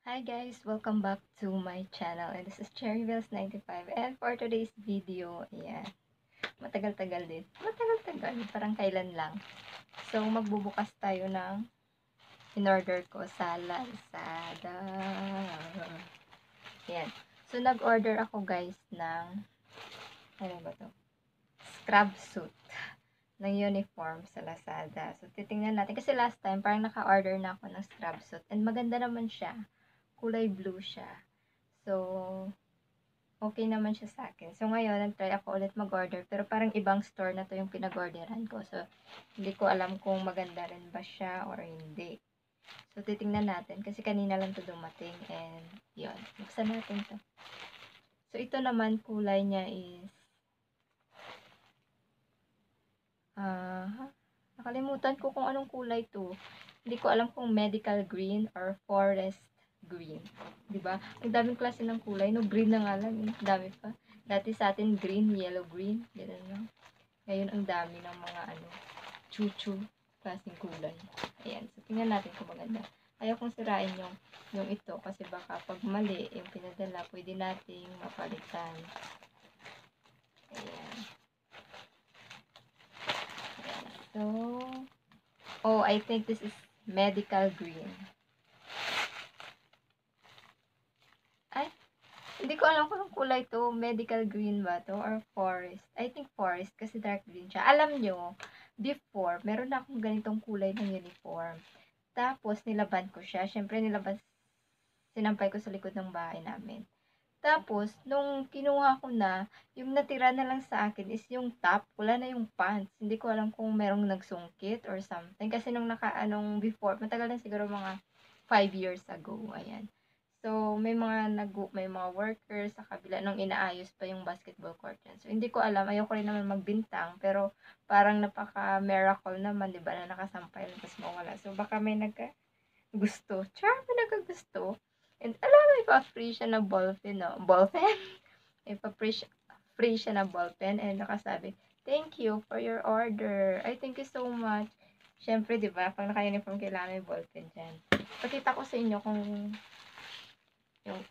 Hi guys! Welcome back to my channel and this is CherryBells95 and for today's video, ayan, matagal-tagal din. Matagal-tagal, parang kailan lang. So, magbubukas tayo ng in-order ko sa Lazada. Ayan. So, nag-order ako guys ng, ano ba to? Scrub suit ng uniform sa Lazada. So, titingnan natin. Kasi last time, parang naka-order na ako ng scrub suit and maganda naman siya. Kulay blue siya. So, okay naman siya sa akin. So, ngayon, nag-try ako ulit mag-order. Pero parang ibang store na to yung pinag-orderan ko. So, hindi ko alam kung maganda rin ba siya or hindi. So, titingnan natin. Kasi kanina lang to dumating. And, yun. Buksan natin to. So, ito naman, kulay niya is nakalimutan ko kung anong kulay to. Hindi ko alam kung medical green or forest green. 'Di ba? Ang daming klase ng kulay, no, green na nga lang, eh. Dami pa. Dati sa atin green, yellow, green, ganun lang. Ngayon ang dami ng mga chuchu klaseng kulay. Ayan, so tingnan natin kung maganda. Ayaw kong sirain yung ito kasi baka pag mali yung pinadala, pwede nating mapalitan. Ayan. So, oh, I think this is medical green. Ay, hindi ko alam kung anong kulay to. Medical green ba to? Or forest? I think forest kasi dark green siya. Alam nyo, before, meron na akong ganitong kulay ng uniform. Tapos, nilaban ko siya. Siyempre, sinampay ko sa likod ng bahay namin. Tapos, nung kinuha ko na, yung natira na lang sa akin is yung top. Wala na yung pants. Hindi ko alam kung merong nagsungkit or something. Kasi nung before, matagal na siguro mga 5 years ago. Ayan. So, may mga workers sa kabila nung inaayos pa yung basketball court yan. So, hindi ko alam. Ayoko rin naman magbintang. Pero, parang napaka-miracle naman, di ba, na nakasampay lang tapos mawala. So, baka may gusto. May nagkagusto. And alam mo, ipa-free siya na ballpen, no? Ballpen? Ipa-free siya na ballpen and nakasabi, thank you for your order. Ay, thank you so much. Siyempre, di ba, pag naka-uniform, kailangan may ballpen dyan. Pakita ko sa inyo kung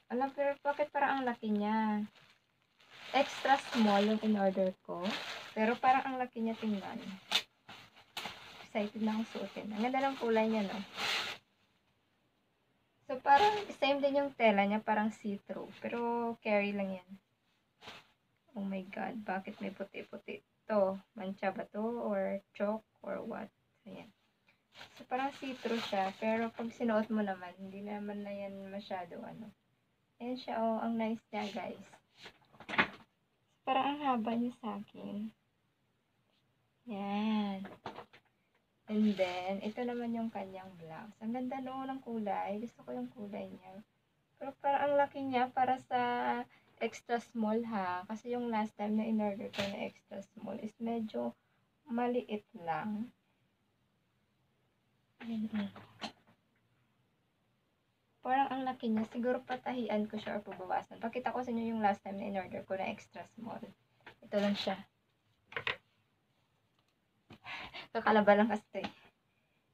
alam, pero bakit parang ang laki niya? Extra small yung in-order ko. Pero parang ang laki niya tingnan. Excited na akong suotin. Ang ganda ng kulay niya, no? So, parang same din yung tela niya, parang see-through. Pero, carry lang yan. Oh my God, bakit may puti-puti? To, mancha ba to? Or chalk? Or what? Ayan. So, parang see-through siya. Pero, pag sinuot mo naman, hindi naman na yan masyado, Ayan siya, oh. Ang nice niya, guys. Parang ang haba niya sa akin. Yan. And then, ito naman yung kanyang blouse. Ang ganda noon ng kulay. Gusto ko yung kulay niya. Pero parang ang laki niya para sa extra small ha. Kasi yung last time na in-order ko na extra small is medyo maliit lang. Parang ang laki niya. Siguro patahian ko siya or pabawasan. Pakita ko sa inyo yung last time na in-order ko na extra small. Ito lang siya. Kakalaba lang kasi.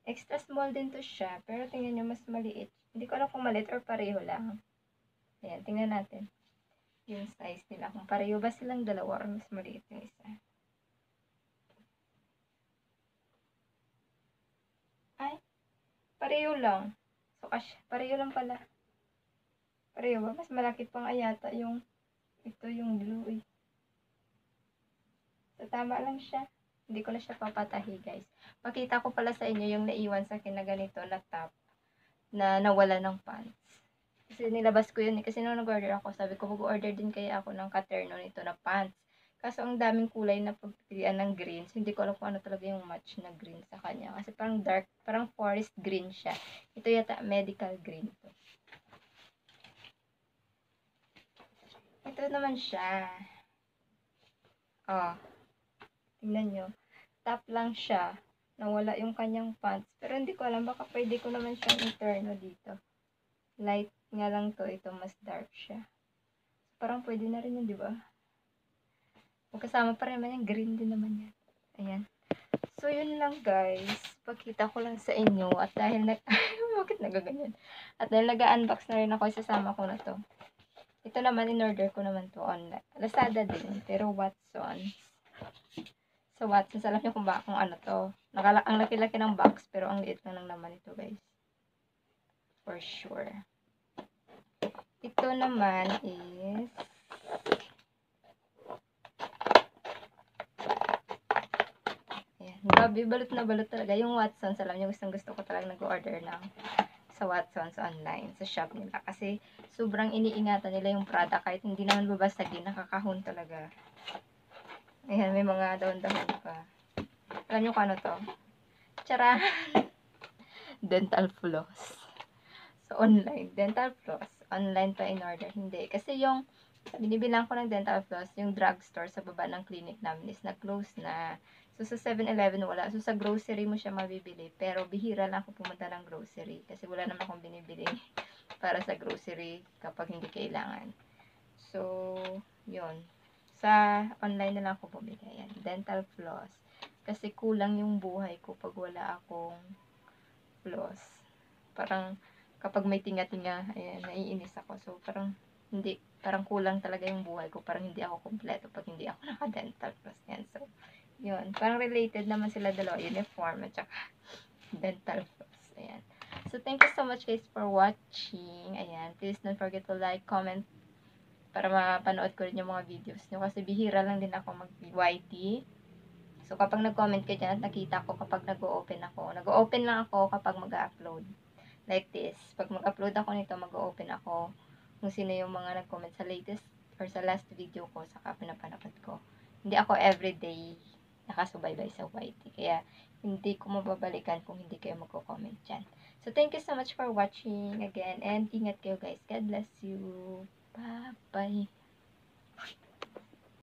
Extra small din to siya. Pero tingnan nyo, mas maliit. Hindi ko alam kung maliit or pareho lang. Ayan, tingnan natin. Yung size nila. Kung pareho ba silang dalawa or mas maliit yung isa. Ay, pareho lang. So, pareho lang pala. Pareho ba? Mas malaki pang ayata yung ito yung blue eh. So, tama lang siya. Hindi ko na siya papatahi, guys. Pakita ko pala sa inyo yung naiwan sa akin na ganito na top na nawala ng pants. Kasi nilabas ko yun. Kasi nung nag-order ako, sabi ko, mag-order din kaya ako ng katerno nito na pants. Kaso ang daming kulay na pagpilian ng greens. Hindi ko alam kung ano talaga yung match na green sa kanya. Kasi parang dark, parang forest green siya. Ito yata medical green to. Ito naman siya. Oh, tingnan nyo. Top lang siya. Nawala yung kanyang pants. Pero hindi ko alam, baka pwede ko naman siyang interno dito. Light nga lang to. Ito mas dark siya. Parang pwede na rin yun, di ba? Magkasama pa rin naman yan. Green din naman yan. Ayan. So, yun lang guys. Pagkita ko lang sa inyo. At dahil bakit nagaganyan? At dahil nag-unbox na rin ako, isasama ko na to. Ito naman, in-order ko naman to online. Lazada din, pero Watsons. So, Watsons, alam niyo kung ano to. Ang laki-laki ng box, pero ang liit lang ng laman ito guys. For sure. Ito naman is ayan. Grabe, balot na balot talaga. Yung Watsons, alam niyo, gusto ko talaga nag-order ng sa Watsons online, sa shop nila. Kasi, sobrang iniingatan nila yung product. Kahit hindi naman babasagin, nakakahon talaga. Ayan, may mga dahon-dahon pa. Alam niyo kung ano to? Tara! Dental floss. So, online. Dental floss. Online pa in-order. Hindi. Kasi yung binibilang ko ng dental floss, yung drugstore sa baba ng clinic namin is na-close na. So, sa 7-Eleven wala. So, sa grocery mo siya mabibili. Pero, bihira lang ako pumunta ng grocery. Kasi wala naman akong binibili para sa grocery kapag hindi kailangan. So, yun. Sa online na lang ako bumili. Ayan. Dental floss. Kasi kulang yung buhay ko pag wala akong floss. Parang, kapag may tinga-tinga, ayan, naiinis ako. So, parang kulang talaga yung buhay ko. Parang hindi ako kompleto pag hindi ako naka-dental floss. Yan. So, yun. Parang related naman sila dalawa. Uniform at saka dental floss. Ayan. So, thank you so much guys for watching. Ayan. Please don't forget to like, comment, para mapanood ko rin yung mga videos nyo. Kasi bihira lang din ako mag-YT. So, kapag nag-comment kayo dyan at nakita ko kapag nag-open ako. Nag-open lang ako kapag mag-upload. Like this. Pag mag-upload ako nito, mag-open ako kung sino yung mga nag-comment sa latest or sa last video ko, saka pinapanood ko. Hindi ako everyday nakasubaybay sa YT. Kaya, hindi ko mababalikan kung hindi kayo magko-comment dyan. So, thank you so much for watching again. And ingat kayo guys. God bless you. Bye-bye.